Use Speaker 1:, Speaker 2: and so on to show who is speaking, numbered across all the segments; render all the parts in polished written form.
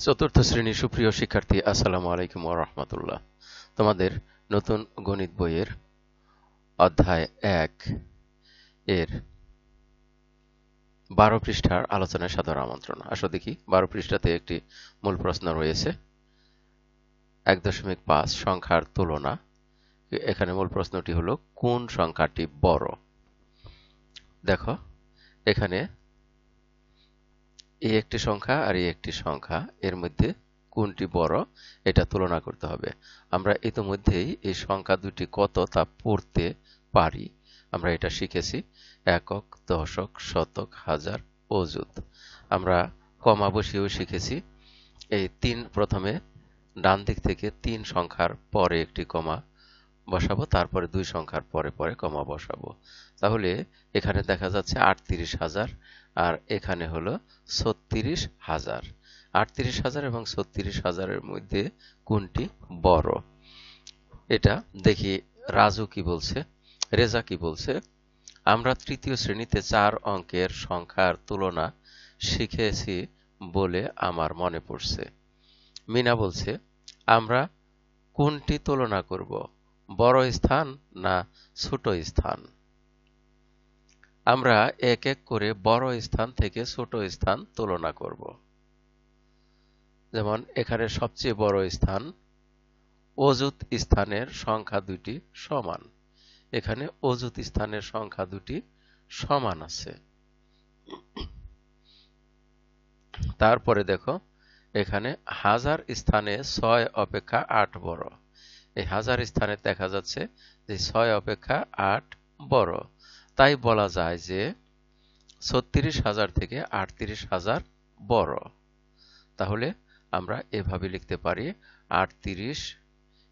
Speaker 1: চতুর্থ শ্রেণীর সুপ্রিয় শিক্ষার্থী, আসসালামু আলাইকুম ওয়া রাহমাতুল্লাহ। তোমাদের নতুন গণিত বইয়ের অধ্যায় ১ এর ১২ পৃষ্ঠার আলোচনায় সাদর আমন্ত্রণ। আসো দেখি ১২ পৃষ্ঠাতে একটি মূল প্রশ্ন রয়েছে ১.৫ সংখ্যার তুলনা। এখানে মূল প্রশ্নটি হলো কোন সংখ্যাটি বড়। দেখো এখানে এই একটি সংখ্যা আর এই একটি সংখ্যা, এর মধ্যে কোনটি বড় এটা তুলনা করতে হবে। আমরা ইতিমধ্যেই এই সংখ্যা দুটি কত তা পড়তে পারি। আমরা এটা শিখেছি একক, দশক, শতক, হাজার, অযুত। আমরা কমা বসিয়েও শিখেছি। এই প্রথমে ডান দিক থেকে ৩ সংখ্যার পরে একটি কমা বসাবো, তারপরে ২ সংখ্যার পরে পরে কমা বসাবো। তাহলে এখানে দেখা যাচ্ছে ৩৮,০০০ আর এখানে হলো ৩৬,০০০। ৩৮,০০০ এবং ৩৬,০০০ মধ্যে কোনটি বড় এটা দেখি। রাজু কি বলছে, রেজা কি বলছে। আমরা তৃতীয় শ্রেণীতে ৪ অঙ্কের সংখ্যার তুলনা শিখেছি বলে আমার মনে পড়ছে। মিনা বলছে আমরা কোনটি তুলনা করব, বড় স্থান না ছোট স্থান। আমরা এক এক করে বড় স্থান থেকে ছোট স্থান তুলনা করব। যেমন এখানে সবচেয়ে বড় স্থান, অযুত স্থানের সংখ্যা দুটি সমান। এখানে অযুত স্থানের সংখ্যা দুটি সমান আছে। তারপরে দেখো এখানে হাজার স্থানে ৬ অপেক্ষা ৮ বড়। এই হাজার স্থানে দেখা যাচ্ছে যে ৬ অপেক্ষা ৮ বড়। তাই বলা যায় যে ৩৬,০০০ থেকে ৩৮,০০০ বড়। তাহলে আমরা এভাবে লিখতে পারি ৩৮,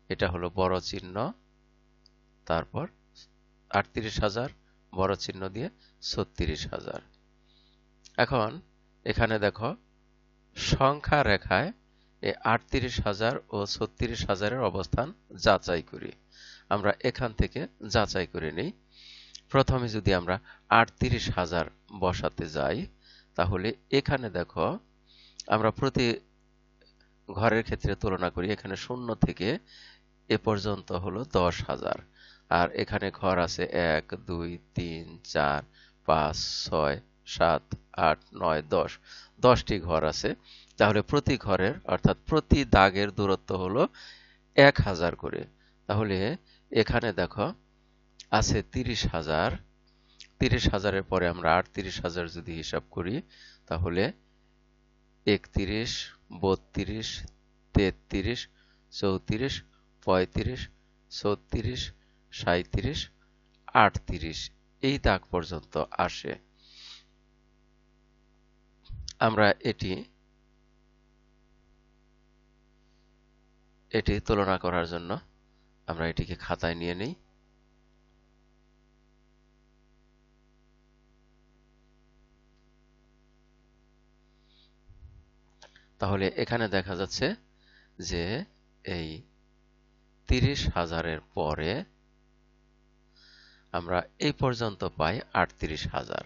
Speaker 1: এটা হলো বড় চিহ্ন, তারপর ৩৮,০০০ বড় চিহ্ন দিয়ে ৩৬,০০০। এখন এখানে দেখো সংখ্যা রেখায় এই ৩৮,০০০ ও ৩৬,০০০ অবস্থান যাচাই করি। আমরা এখান থেকে যাচাই করে নিই। প্রথমে যদি আমরা ৩৮,০০০ বসাতে যাই, তাহলে এখানে দেখো আমরা প্রতি ঘরের ক্ষেত্রে তুলনা করি। এখানে ০ থেকে এ পর্যন্ত হলো ১০,০০০ আর এখানে ঘর আছে ১, ২, ৩, ৪, ৫, ৬, ৭, ৮, ৯, ১০। ১০টি ঘর আছে। তাহলে প্রতি ঘরের অর্থাৎ প্রতি দাগের দূরত্ব হলো ১,০০০ করে। তাহলে এখানে দেখো আছে ৩০,০০০। ৩০,০০০-এর পরে আমরা ৩৮,০০০ যদি হিসাব করি, তাহলে ৩১, ৩২, ৩৩, ৩৪, ৩৫, ৩৬, ৩৭, ৩৮ এই দাগ পর্যন্ত আসে। আমরা এটি তুলনা করার জন্য আমরা এটিকে খাতায় নিয়ে নিই। তাহলে এখানে দেখা যাচ্ছে যে এই ৩০,০০০-এর পরে আমরা এই পর্যন্ত পাই ৩৮,০০০।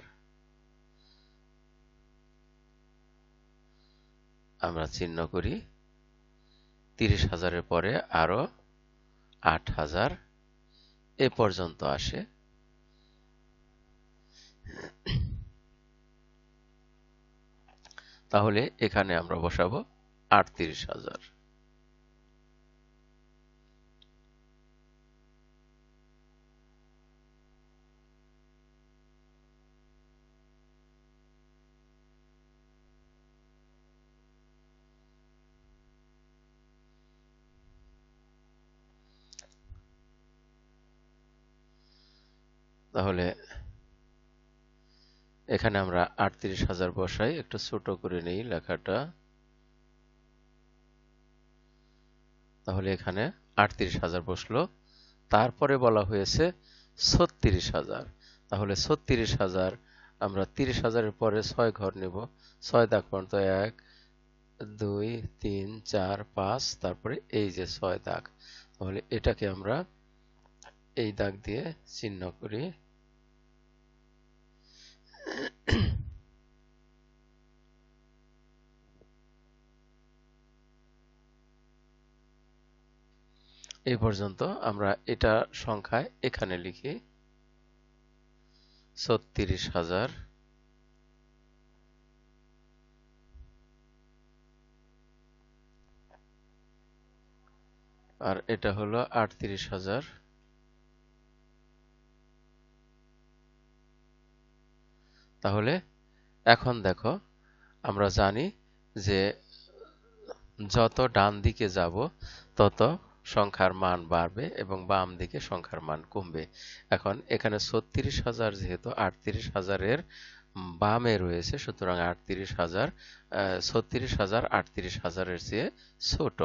Speaker 1: আমরা চিহ্ন করি। ৩০,০০০-এর পরে আরো ৮,০০০ এ পর্যন্ত আসে। তাহলে এখানে আমরা বসাবো ৩৮,০০০। তাহলে এখানে আমরা ৩৮,০০০ বসাই, একটু ছোট করে নেই লেখাটা। তাহলে এখানে ৩৮,০০০ বসলো। তারপরে বলা হয়েছে ৩৬,০০০। তাহলে ৩৬,০০০ আমরা ৩০,০০০-এর পরে ৬ ঘর নেব। ৬ দাগ পর্যন্ত ১, ২, ৩, ৪, ৫, তারপরে এই যে ৬ দাগ। তাহলে এটাকে আমরা এই দাগ দিয়ে চিহ্ন করি। এই পর্যন্ত আমরা এটা সংখ্যায় এখানে লিখি ৩৬,০০০, আর এটা হলো ৩৮,০০০। তাহলে এখন দেখো, আমরা জানি যে যত ডান দিকে যাব তত সংখ্যার মান বাড়বে এবং বাম দিকে সংখ্যার মান কমবে। এখন এখানে ৩৬,০০০ যেহেতু ৩৮,০০০-এর বামে রয়েছে, সুতরাং ৩৮,০০০ ৩৬,০০০ ৩৮,০০০-এর চেয়ে ছোট।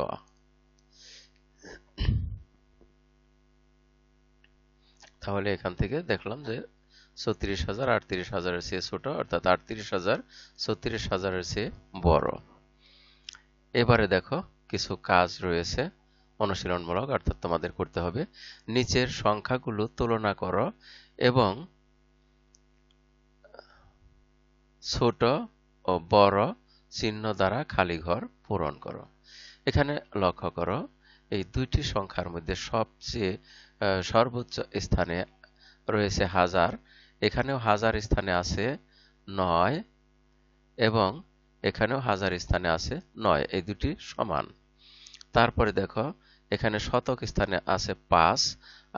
Speaker 1: তাহলে এখান থেকে দেখলাম যে ৩৬,০০০ ৩৮,০০০-এর চেয়ে ছোট, অর্থাৎ ৩৮,০০০ ৩৬,০০০-এর চেয়ে বড়। এবারে দেখো কিছু কাজ রয়েছে অনুশীলনমূলক, অর্থাৎ তোমাদের করতে হবে নিচের সংখ্যাগুলো তুলনা করো এবং ছোট ও বড় চিহ্ন দ্বারা খালি ঘর পূরণ করো। এখানে লক্ষ্য করো, এই দুইটি সংখ্যার মধ্যে সবচেয়ে সর্বোচ্চ স্থানে রয়েছে 1000, এখানেও 1000 স্থানে আছে 9 এবং এখানেও 1000 স্থানে আছে 9, এই দুটি সমান। তারপরে দেখো এখানে শতক স্থানে আছে 5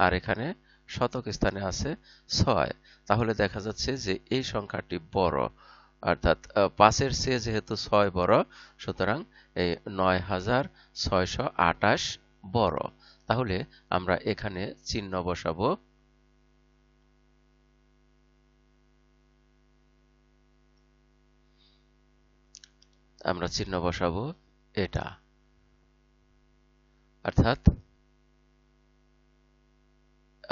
Speaker 1: আর এখানে শতক স্থানে আছে 6, তাহলে দেখা যাচ্ছে যে এই সংখ্যাটি বড়, অর্থাৎ 5-এর চেয়ে যেহেতু 6 বড়, সুতরাং এই ৯,৬২৮ বড়। তাহলে আমরা এখানে চিহ্ন বসাবো এটা,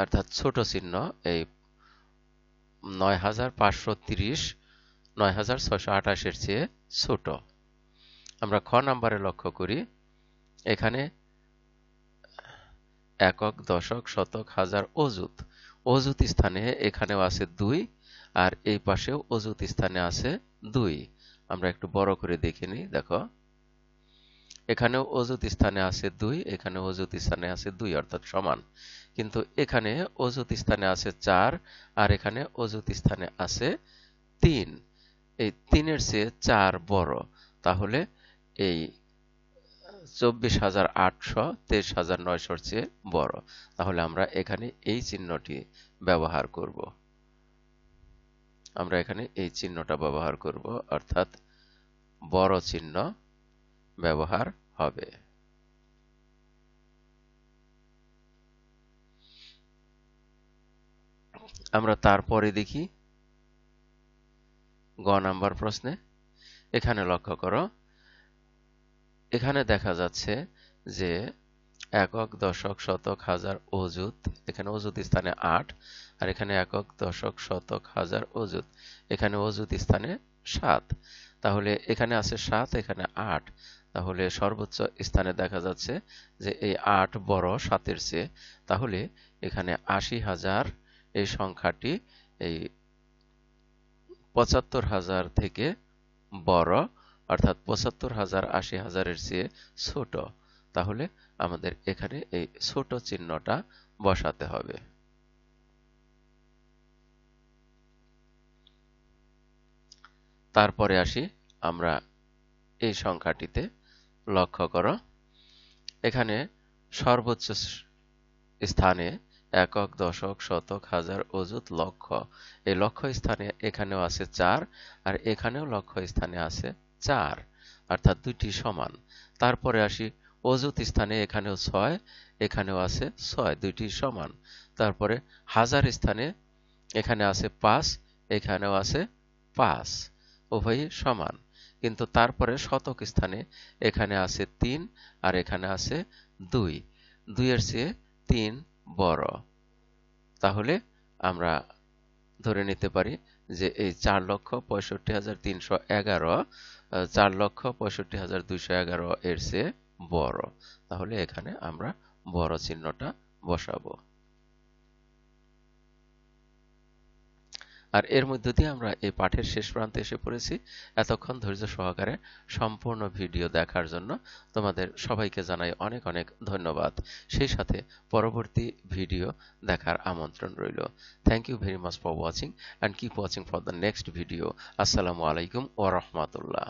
Speaker 1: অর্থাৎ ছোট চিহ্ন, এই ৯,৫৩০ ৯,৬২৮-এর চেয়ে ছোট। আমরা খ নাম্বারে লক্ষ্য করি, এখানে একক, দশক, শতক, হাজার, অযুত। অযুত স্থানে এখানেও আছে 2 আর এই পাশেও অযুত স্থানে আছে 2। আমরা একটু বড় করে দেখে নিই। দেখো এখানেও অযুত স্থানে আছে 2, এখানে অযুত স্থানে আছে 2, অর্থাৎ সমান। কিন্তু এখানে অযুত স্থানে আছে 4 আর এখানে অযুত স্থানে আছে 3। এই 3-এর চেয়ে 4 বড়, তাহলে এই 24,800 23,900-র চেয়ে বড়। তাহলে আমরা এখানে এই চিহ্নটি ব্যবহার করব। আমরা এখানে এই চিহ্নটা ব্যবহার করব, অর্থাৎ বড় চিহ্ন ব্যবহার হবে। আমরা তারপরে দেখি গ নাম্বার প্রশ্নে। এখানে লক্ষ্য করো, এখানে দেখা যাচ্ছে যে একক, দশক, শতক, হাজার, অযুত, এখানে অযুত স্থানে 8 আর এখানে একক, দশক, শতক, হাজার, অযুত, এখানে অযুত স্থানে 7। তাহলে এখানে আছে 7, এখানে 8, তাহলে সর্বোচ্চ স্থানে দেখা যাচ্ছে যে এই 8 বড় 7-এর চেয়ে। তাহলে এখানে 80,000 এই সংখ্যাটি এই 75,000 থেকে বড়, অর্থাৎ 75,000 80,000-এর চেয়ে ছোট। তাহলে আমাদের এখানে এই ছোট চিহ্নটা বসাতে হবে। তারপরে আসি আমরা এই সংখ্যাটিতে। লক্ষ্য করো, এখানে সর্বোচ্চ স্থানে একক, দশক, শতক, হাজার, অযুত, লক্ষ, এই লক্ষ স্থানে এখানেও আছে 4 আর এখানেও লক্ষ স্থানে আছে 4, অর্থাৎ দুইটি সমান। তারপরে আসি অযুত স্থানে, এখানেও 6 এখানেও আছে 6, দুইটি সমান। তারপরে হাজার স্থানে এখানে আছে 5 এখানেও আছে 5, উভয়ই সমান। কিন্তু তারপরে শতক স্থানে এখানে আছে 3 আর এখানে আছে 2, 2-এর চেয়ে 3 বড়। তাহলে আমরা ধরে নিতে পারি যে এই 4,65,311 4,65,211 এর চেয়ে বড়। তাহলে এখানে আমরা বড় চিহ্নটা বসাবো। আর এর মধ্য দিয়ে আমরা এই পাঠের শেষ প্রান্তে এসে পড়েছি। এতক্ষণ ধৈর্য সহকারে সম্পূর্ণ ভিডিও দেখার জন্য তোমাদের সবাইকে জানাই অনেক অনেক ধন্যবাদ। সেই সাথে পরবর্তী ভিডিও দেখার আমন্ত্রণ রইল। Thank you very much for watching and keep watching for the next video. আসসালামু আলাইকুম ওয়া রাহমাতুল্লাহ।